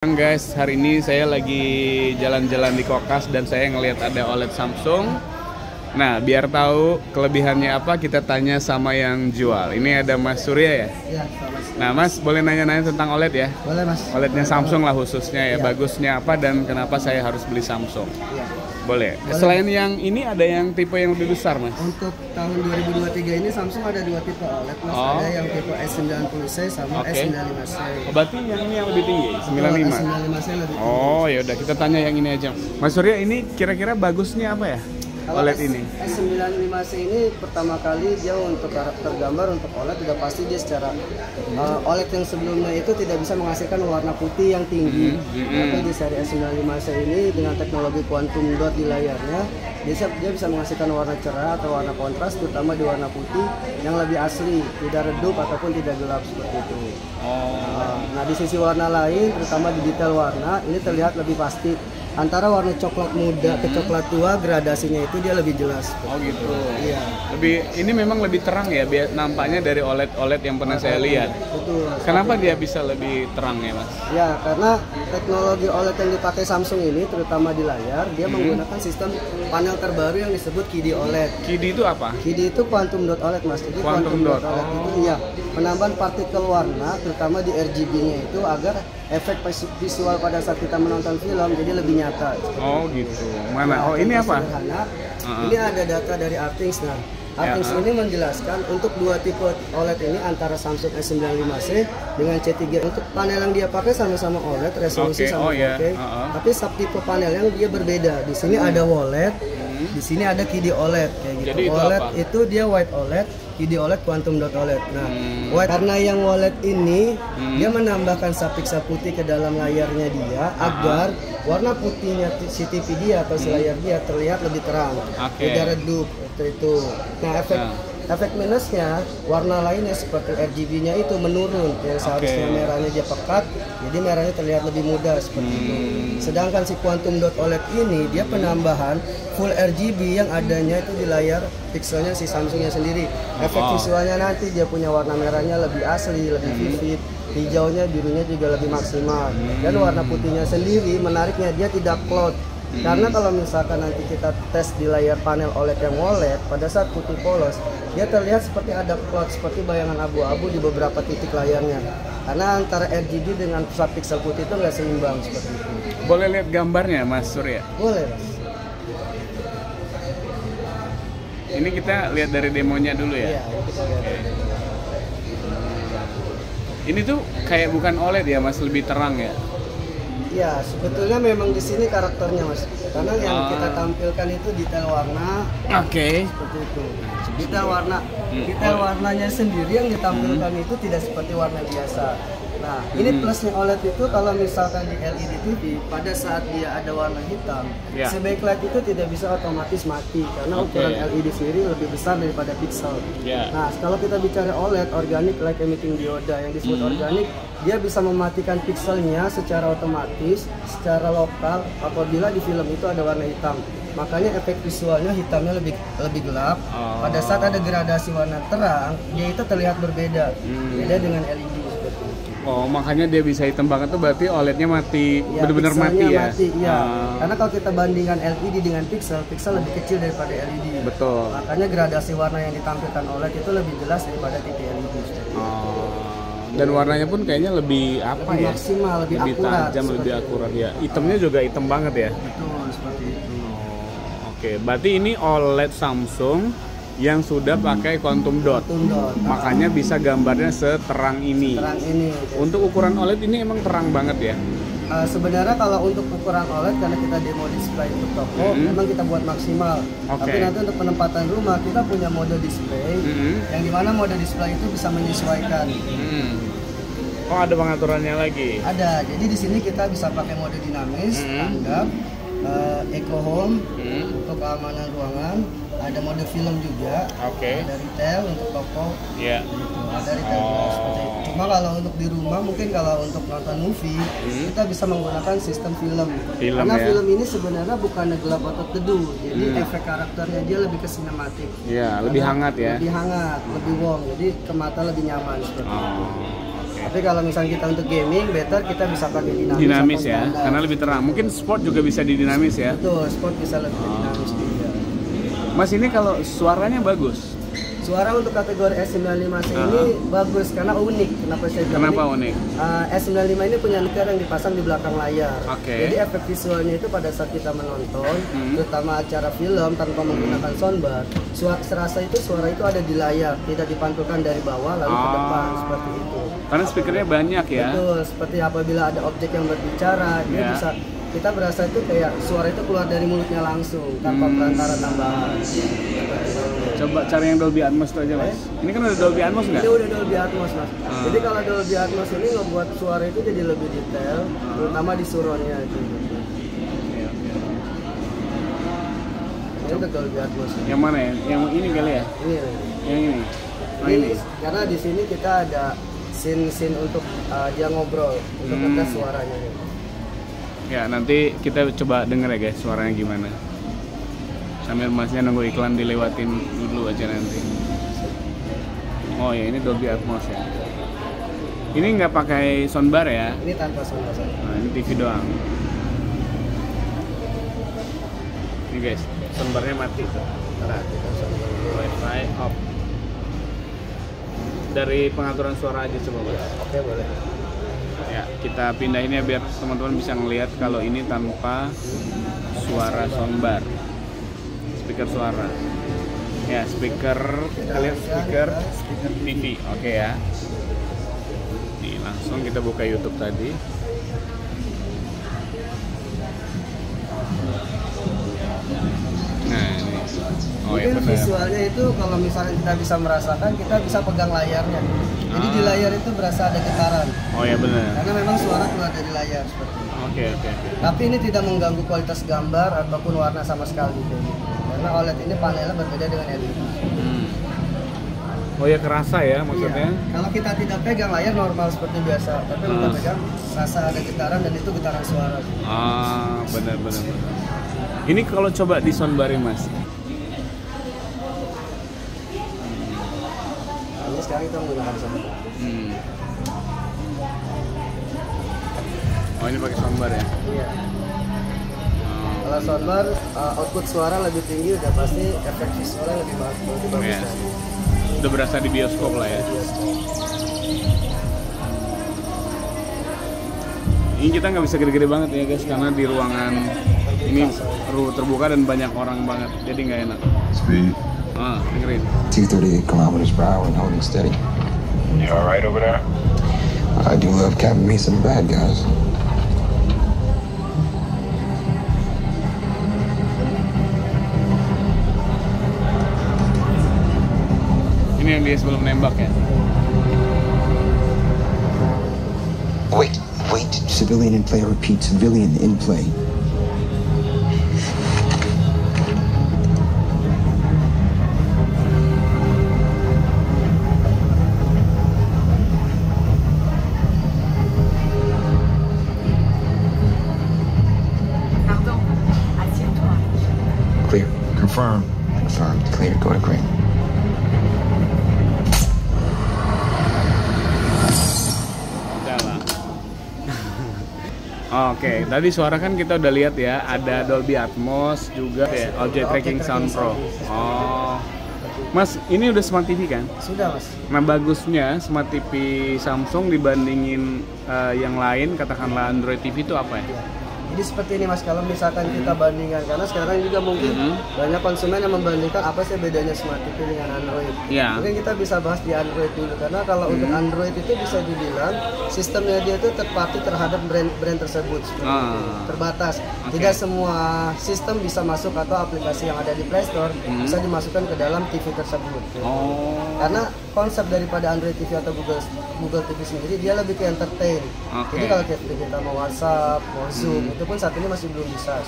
Guys, hari ini saya lagi jalan-jalan di Kokas dan saya ngelihat ada OLED Samsung. Nah, biar tahu kelebihannya apa, kita tanya sama yang jual. Ini ada Mas Surya ya? Iya, Mas. Nah, Mas boleh nanya-nanya tentang OLED ya? Boleh, Mas. OLEDnya Samsung lah khususnya ya. Iya. Bagusnya apa dan kenapa saya harus beli Samsung? Iya. Boleh. Boleh. Selain yang ini ada yang tipe yang lebih besar, Mas? Untuk tahun 2023 ini Samsung ada dua tipe OLED, Mas. Oh. Ada yang tipe S90C sama Oke. S95C. Oh, berarti yang ini yang lebih tinggi, 95. S95C lebih tinggi. Oh, ya udah kita tanya yang ini aja. Mas Surya, ini kira-kira bagusnya apa ya? Kalau OLED ini. S95C ini pertama kali dia untuk karakter gambar untuk OLED udah pasti dia secara OLED yang sebelumnya itu tidak bisa menghasilkan warna putih yang tinggi. Tapi di seri S95C ini dengan teknologi quantum dot di layarnya dia bisa menghasilkan warna cerah atau warna kontras, terutama di warna putih yang lebih asli, tidak redup ataupun tidak gelap seperti itu. Nah, di sisi warna lain, terutama di detail warna, ini terlihat lebih pasti. Antara warna coklat muda ke coklat tua, gradasinya itu dia lebih jelas. Oh gitu. Iya. Ini memang lebih terang ya, nampaknya dari OLED yang pernah saya lihat. Betul. Kenapa dia bisa lebih terang ya, Mas? Ya, karena teknologi OLED yang dipakai Samsung ini, terutama di layar, dia menggunakan sistem panel terbaru yang disebut QD OLED. QD itu apa? QD itu quantum dot OLED, Mas. Jadi Quantum dot. OLED itu ya penambahan partikel warna, terutama di RGB-nya itu agar efek visual pada saat kita menonton film jadi lebih nyata. Oh gitu. Mana? Nah, Oh ini contoh apa? sederhana, ini ada data dari Artings. Nah, Artings ini menjelaskan untuk dua tipe OLED ini antara Samsung S95C dengan C3. Untuk panel yang dia pakai sama-sama OLED, resolusi Oke, sama oh ya. 4K, tapi subtipe panel yang dia berbeda. Di sini ada OLED, di sini ada QD OLED kayak gitu. Jadi itu OLED apa? itu dia white OLED, QD OLED, quantum dot OLED. Nah, white karena yang OLED ini dia menambahkan subpixel putih ke dalam layarnya dia agar warna putihnya si TV dia atau si layar dia terlihat lebih terang, tidak redup itu. Nah, efek minusnya warna lainnya seperti RGB-nya itu menurun. Yang seharusnya merahnya dia pekat, jadi merahnya terlihat lebih muda seperti itu. Sedangkan si quantum dot OLED ini dia penambahan full RGB yang adanya itu di layar pixelnya si Samsungnya sendiri. Efek visualnya nanti dia punya warna merahnya lebih asli, lebih vivid. Hijaunya, birunya juga lebih maksimal. Dan warna putihnya sendiri menariknya dia tidak cloud. Karena kalau misalkan nanti kita tes di layar panel OLED yang OLED, pada saat putih polos, dia terlihat seperti ada cloud, seperti bayangan abu-abu di beberapa titik layarnya. Karena antara RGB dengan subpixel putih itu nggak seimbang seperti itu. Boleh lihat gambarnya, Mas Surya? Boleh, Mas. Ini kita lihat dari demonya dulu ya. Iya, kita lihat. Ini tuh kayak bukan OLED ya, Mas, lebih terang ya. Ya, sebetulnya memang di sini karakternya, Mas. Karena yang kita tampilkan itu detail warna. Oke. Seperti itu. Detail warnanya sendiri yang ditampilkan itu tidak seperti warna biasa. Nah, ini plusnya OLED itu kalau misalkan di LED TV pada saat dia ada warna hitam, si backlight itu tidak bisa otomatis mati karena ukuran LED sendiri lebih besar daripada pixel. Nah, kalau kita bicara OLED, organic light emitting dioda yang disebut organik, dia bisa mematikan pixelnya secara otomatis, secara lokal apabila di film itu ada warna hitam. Makanya efek visualnya hitamnya lebih gelap. Pada saat ada gradasi warna terang, dia itu terlihat berbeda, beda dengan LED seperti itu. Oh, makanya dia bisa hitam banget tuh berarti OLED-nya mati, Ya, benar-benar mati ya? Mati, ya. Karena kalau kita bandingkan LED dengan pixel lebih kecil daripada LED. Betul. Makanya gradasi warna yang ditampilkan OLED itu lebih jelas daripada TV LED. Dan warnanya pun kayaknya lebih apa lebih ya? maksimal, lebih akurat, tajam, lebih seperti akurat ya. Hitamnya juga hitam banget ya? Betul, seperti itu. Oke, berarti ini OLED Samsung yang sudah pakai quantum dot. Makanya bisa gambarnya seterang ini. Terang ini. Untuk ukuran OLED ini emang terang banget ya? Sebenarnya kalau untuk ukuran OLED karena kita demo display untuk toko, memang kita buat maksimal. Tapi nanti untuk penempatan rumah kita punya mode display, yang dimana mode display itu bisa menyesuaikan. Oh, ada pengaturannya lagi? Ada. Jadi di sini kita bisa pakai mode dinamis, tanggap, eco home untuk keamanan ruangan. Ada mode film juga. Ada retail untuk toko. Gitu. Ada retail juga seperti itu. Cuma kalau untuk di rumah mungkin kalau untuk nonton movie kita bisa menggunakan sistem film. Karena film ini sebenarnya bukan gelap atau teduh. Jadi efek karakternya dia lebih ke sinematik. Iya, lebih hangat ya. Lebih hangat, lebih warm. Jadi ke mata lebih nyaman seperti itu. Tapi kalau misalnya kita untuk gaming, better kita bisa pakai dinamis. Dinamis atau ya, standar. karena lebih terang. Mungkin sport juga bisa di dinamis ya. Betul, sport bisa lebih dinamis juga. Mas ini kalau suaranya bagus. Suara untuk kategori S95C ini bagus karena unik. Kenapa saya bilang Kenapa unik? S95 ini punya niker yang dipasang di belakang layar. Oke. Jadi efek visualnya itu pada saat kita menonton, terutama acara film tanpa menggunakan soundbar, serasa itu suara itu ada di layar, tidak dipantulkan dari bawah lalu ke depan seperti itu. Karena speakernya banyak ya. Betul, seperti apabila ada objek yang berbicara, dia bisa kita berasa itu kayak suara itu keluar dari mulutnya langsung tanpa perantara tambahan. Coba cari yang Dolby Atmos itu aja mas. Ini kan udah Dolby Atmos nggak? Ini udah Dolby Atmos mas. Jadi kalau Dolby Atmos ini ngebuat suara itu jadi lebih detail, terutama di surroundnya itu. Ini untuk Dolby Atmos. Yang mana ya? Yang ini kali ya? Ini. Yang ini. Oh, Ini karena di sini kita ada scene untuk dia ngobrol untuk ngetes suaranya. Ya nanti kita coba denger ya guys suaranya gimana. Sambil masnya nunggu iklan dilewatin dulu aja nanti. Oh ya ini Dolby Atmos ya. Ini nggak pakai soundbar ya? Ini tanpa soundbar. Nah ini TV doang. Ini guys, soundbarnya mati tuh. Wi-Fi off. Dari pengaturan suara aja coba mas. Oke boleh. Ya kita pindahin ya biar teman-teman bisa ngelihat kalau ini tanpa suara soundbar. Speaker suara. Ya, speaker kita lihat speaker TV. Oke ya. Nih, langsung kita buka YouTube tadi. Nah, ini. Oh ya Mungkin benar. visualnya itu kalau misalnya kita bisa merasakan, kita bisa pegang layarnya. Jadi di layar itu berasa ada getaran. Oh ya benar. Karena memang suara keluar dari layar seperti itu. Oke. Tapi ini tidak mengganggu kualitas gambar ataupun warna sama sekali. Karena OLED ini panelnya berbeda dengan LED. Oh ya kerasa ya maksudnya. Iya. Kalau kita tidak pegang layar normal seperti biasa, tapi kita pegang rasa ada getaran dan itu getaran suara. Benar. Ini kalau coba di soundbar-nya mas. Ini sekarang kita menggunakan soundbar. Oh ini pakai soundbar ya? Iya. Kalau soundbar output suara lebih tinggi, udah pasti efek visualnya lebih bagus. Iya. Udah berasa di bioskop lah ya. Ini kita nggak bisa gede-gede banget ya guys karena di ruangan ini terbuka dan banyak orang banget, jadi nggak enak. Speed. Dengerin. 238 kilometers per hour and holding steady. You alright over there? I do love capping me some bad guys. Ini yang dia sebelum nembak ya. Wait. Civilian in play. Repeat, civilian in play. Clear. Confirmed. Clear. Go to green. Oke, tadi suara kan kita udah lihat ya, ada Dolby Atmos juga ya, Object Tracking Sound Pro. Oh, Mas, ini udah Smart TV kan? Sudah mas. Nah bagusnya Smart TV Samsung dibandingin yang lain, katakanlah Android TV itu apa ya? Jadi seperti ini mas, kalau misalkan kita bandingkan, karena sekarang juga mungkin banyak konsumen yang membandingkan apa sih bedanya Smart TV dengan Android. Ya. Mungkin kita bisa bahas di Android dulu, karena kalau untuk Android itu bisa dibilang sistemnya dia itu terpaku terhadap brand tersebut, terbatas. Tidak semua sistem bisa masuk atau aplikasi yang ada di Play Store bisa dimasukkan ke dalam TV tersebut. Karena konsep daripada Android TV atau Google TV sendiri dia lebih ke entertain. Jadi kalau kita mau WhatsApp, mau Zoom, itu pun saat ini masih belum bisa.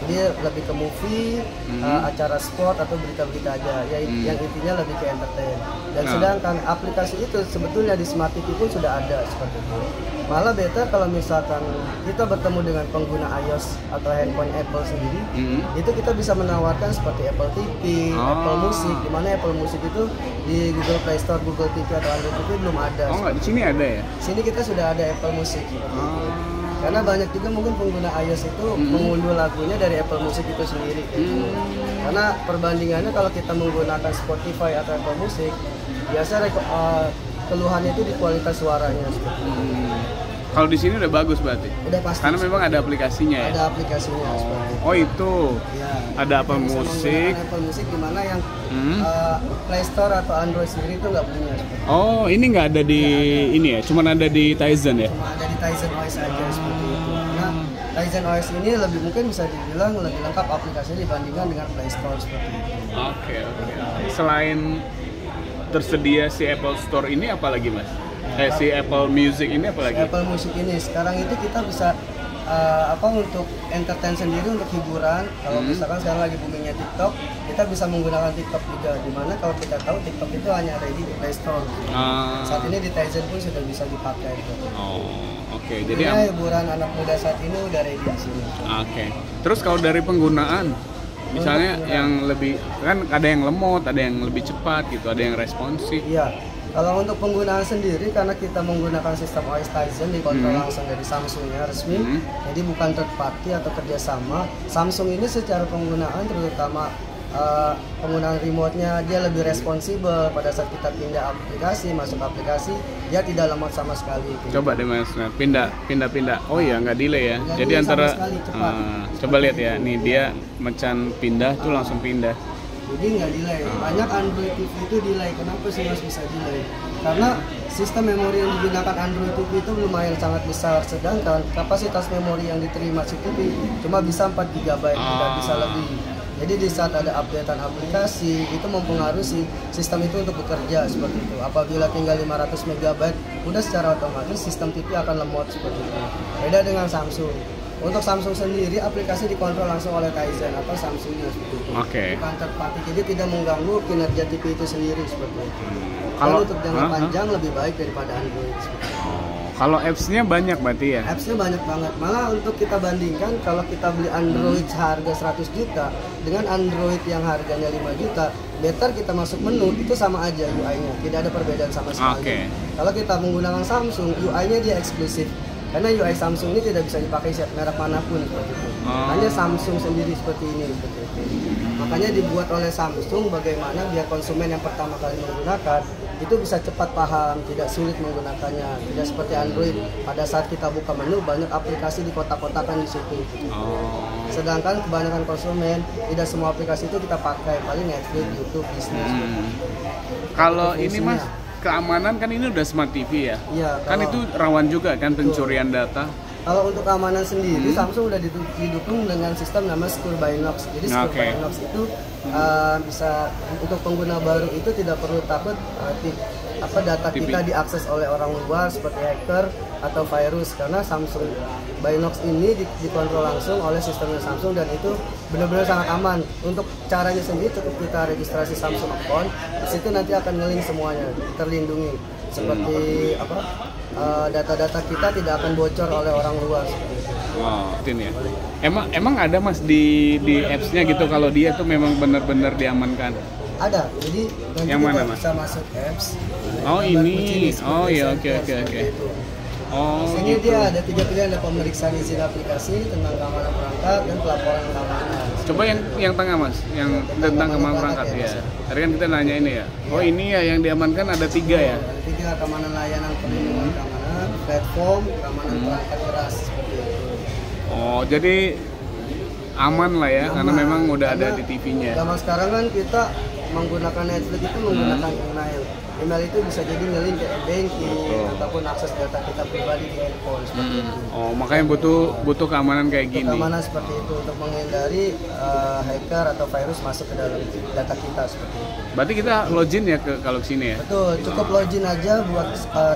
Jadi lebih ke movie, acara sport atau berita-berita aja. Yang intinya lebih ke entertain. Dan sedangkan aplikasi itu sebetulnya di Smart TV pun sudah ada seperti itu. Malah better kalau misalkan kita bertemu dengan pengguna iOS atau handphone Apple sendiri, itu kita bisa menawarkan seperti Apple TV, Apple Music, di mana Apple Music itu di di Google Play Store, Google TV atau Android TV belum ada. Oh nggak, di sini ada ya? Sini kita sudah ada Apple Music. Karena banyak juga mungkin pengguna iOS itu mengunduh lagunya dari Apple Music itu sendiri. Karena perbandingannya kalau kita menggunakan Spotify atau Apple Music, biasa keluhannya itu di kualitas suaranya. Kalau di sini udah bagus berarti? Udah pasti. Karena memang ada aplikasinya ya? Ada aplikasinya. Oh itu? Ya, ada Apple Music? Apple Music dimana yang Play Store atau Android sendiri itu nggak punya. Oh ini nggak ada di ini ya? Cuman ada di Tizen ya? Cuma ada di Tizen OS aja seperti itu. Nah Tizen OS ini lebih mungkin bisa dibilang lebih lengkap aplikasinya dibandingkan dengan Play Store seperti itu. Oke. Selain tersedia si Apple Store ini apa lagi mas? Si Apple Music ini apa lagi? Apple Music ini sekarang itu kita bisa untuk entertain sendiri, untuk hiburan. Kalau misalkan sekarang lagi boomingnya TikTok, kita bisa menggunakan TikTok juga. Dimana kalau kita tahu TikTok itu hanya ada di Play Store. Saat ini di Tizen pun sudah bisa dipakai. Oke. Jadi hiburan anak muda saat ini udah ready di sini. Oke. Terus kalau dari penggunaan, misalnya yang lebih, kan ada yang lemot, ada yang lebih cepat gitu, ada yang responsif. Iya. Kalau untuk penggunaan sendiri, karena kita menggunakan sistem OS Tizen dikontrol langsung dari Samsungnya resmi, jadi bukan third party atau kerjasama. Samsung ini secara penggunaan, terutama penggunaan remote-nya, dia lebih responsibel. Pada saat kita pindah aplikasi, masuk aplikasi, dia tidak lemot sama sekali. Coba deh mas, pindah. Oh iya, nggak delay ya. Nggak jadi delay antara, sekali, cepat. Coba lihat ya, nih dia mecan pindah tuh langsung pindah. Jadi nggak delay. Banyak Android TV itu delay. Kenapa sih mas bisa delay? Karena sistem memori yang digunakan Android TV itu lumayan sangat besar, sedangkan kapasitas memori yang diterima si TV cuma bisa 4 GB, tidak bisa lebih. Jadi di saat ada updatean aplikasi itu mempengaruhi sistem itu untuk bekerja seperti itu. Apabila tinggal 500 MB, udah secara otomatis sistem TV akan lemot seperti itu. Beda dengan Samsung. Untuk Samsung sendiri aplikasi dikontrol langsung oleh Tizen atau Samsungnya seperti itu. Bukan third party, jadi tidak mengganggu kinerja TV itu sendiri seperti itu. Kalau untuk jangka panjang lebih baik daripada Android. Kalau apps-nya banyak berarti ya? Apps-nya banyak banget. Malah untuk kita bandingkan, kalau kita beli Android harga 100 juta dengan Android yang harganya 5 juta, better kita masuk menu itu sama aja UI-nya, tidak ada perbedaan sama sekali. Kalau kita menggunakan Samsung, UI-nya dia eksklusif. Karena UI Samsung ini tidak bisa dipakai merek manapun seperti itu. Hanya Samsung sendiri seperti ini. Makanya dibuat oleh Samsung bagaimana biar konsumen yang pertama kali menggunakan itu bisa cepat paham, tidak sulit menggunakannya. Tidak seperti Android, pada saat kita buka menu banyak aplikasi di kotak-kotakan di situ. Sedangkan kebanyakan konsumen tidak semua aplikasi itu kita pakai, paling Netflix, YouTube, Disney. Kalau ini mas, keamanan kan ini udah smart TV ya? Iya. Kan itu rawan juga kan pencurian data? Kalau untuk keamanan sendiri, Samsung udah didukung dengan sistem nama Secure by Knox. Jadi Secure by Knox itu bisa untuk pengguna baru itu tidak perlu takut data kita diakses oleh orang luar seperti hacker atau virus, karena Samsung by Knox ini dikontrol langsung oleh sistemnya Samsung dan itu benar-benar sangat aman. Untuk caranya sendiri cukup kita registrasi Samsung account, di situ nanti akan nge-link semuanya, terlindungi. Seperti data-data kita tidak akan bocor oleh orang luar. Ya. Emang ada mas di apps-nya gitu kalau dia tuh memang benar-benar diamankan? Ada. Jadi nanti yang mana mas? Bisa masuk apps. Ini. Oh iya, oke. Sini gitu. Dia ada 3 pilihan, ada pemeriksaan izin aplikasi, tentang keamanan perangkat, dan pelaporan keamanan. Coba yang tengah mas, yang tentang keamanan perangkat ya. Tadi kan kita nanya ini ya. Oh ini ya yang diamankan ada 3 ya? Ada 3, keamanan layanan perlindungan keamanan, platform, keamanan perangkat keras seperti itu. Oh jadi aman lah ya, karena memang udah ada di TV-nya. Zaman sekarang kan kita menggunakan Netflix itu menggunakan email. Email itu bisa jadi nge-link ke banking ataupun akses data kita pribadi di handphone seperti itu. Oh, makanya butuh keamanan kayak gini. Keamanan seperti itu untuk menghindari hacker atau virus masuk ke dalam data kita seperti itu. Berarti kita login ya kalau sini ya? Betul, cukup login aja buat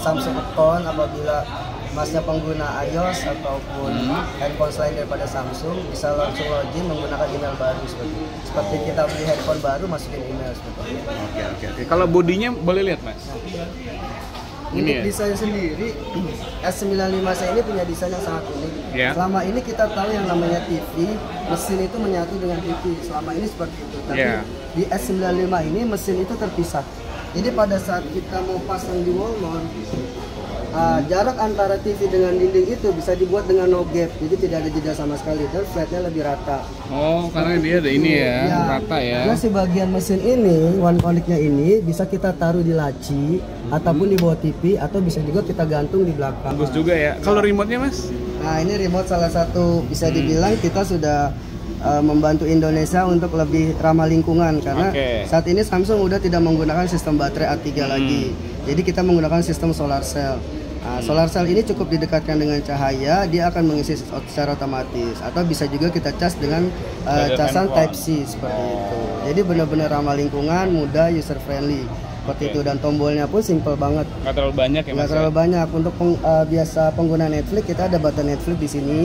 Samsung account apabila masnya pengguna iOS ataupun handphone selain daripada Samsung, bisa langsung login menggunakan email baru seperti kita beli handphone baru masukin email seperti itu. Oke. Kalau bodinya boleh lihat mas? Untuk desain sendiri, S95 saya ini punya desain yang sangat unik. Selama ini kita tahu yang namanya TV, mesin itu menyatu dengan TV. Selama ini seperti itu. Tapi di S95 ini mesin itu terpisah. Jadi pada saat kita mau pasang di wall mount, jarak antara TV dengan dinding itu bisa dibuat dengan no gap, jadi tidak ada jeda sama sekali dan flatnya lebih rata. Oh, karena dia ada ini ya, rata ya. Karena si bagian mesin ini, one connect-nya ini bisa kita taruh di laci ataupun di bawah TV, atau bisa juga kita gantung di belakang. Bagus juga ya. Kalau remote-nya Mas? Nah, ini remote salah satu bisa dibilang kita sudah membantu Indonesia untuk lebih ramah lingkungan, karena saat ini Samsung udah tidak menggunakan sistem baterai A3 lagi. Jadi kita menggunakan sistem solar cell. Solar cell ini cukup didekatkan dengan cahaya, dia akan mengisi secara otomatis, atau bisa juga kita cas dengan casan Type C seperti itu. Jadi benar-benar ramah lingkungan, mudah, user friendly seperti itu, dan tombolnya pun simple banget. Nggak terlalu banyak ya Mas? Nggak terlalu banyak. Untuk biasa pengguna Netflix kita ada button Netflix di sini.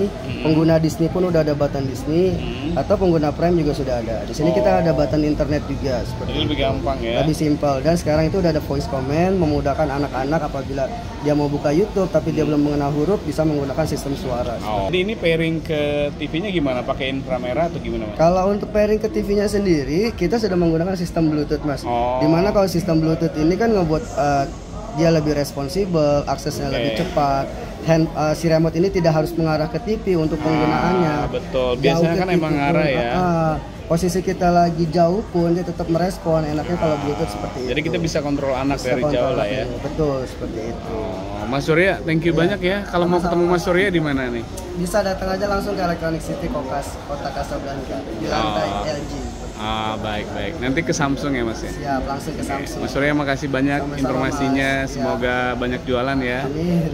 Pengguna Disney pun udah ada button Disney, atau pengguna Prime juga sudah ada. Di sini kita ada button internet juga seperti itu. Lebih gampang ya. Lebih simple, dan sekarang itu udah ada voice command, memudahkan anak-anak apabila dia mau buka YouTube tapi dia belum mengenal huruf, bisa menggunakan sistem suara. Jadi ini pairing ke TV-nya gimana? Pakai inframerah atau gimana Mas? Kalau untuk pairing ke TV-nya sendiri, kita sudah menggunakan sistem Bluetooth Mas. Dimana kalau sistem Bluetooth ini kan ngebuat dia lebih responsibel, aksesnya lebih cepat. Si remote ini tidak harus mengarah ke TV untuk penggunaannya. Betul, biasanya kan emang ngarah ya. Posisi kita lagi jauh pun dia tetap merespon. Enaknya kalau Bluetooth seperti itu. Jadi kita bisa kontrol anak dari jauh lah ya. Betul, seperti itu. Mas Surya, thank you banyak ya. Kalau mau ketemu Mas Surya di mana nih? Bisa datang aja langsung ke Electronic City Kokas, Kota Casablanca, di lantai LG. Baik. Nanti ke Samsung ya Mas ya? Siap, langsung ke Samsung. Mas Surya, makasih banyak informasinya. Semoga banyak jualan ya. Amin.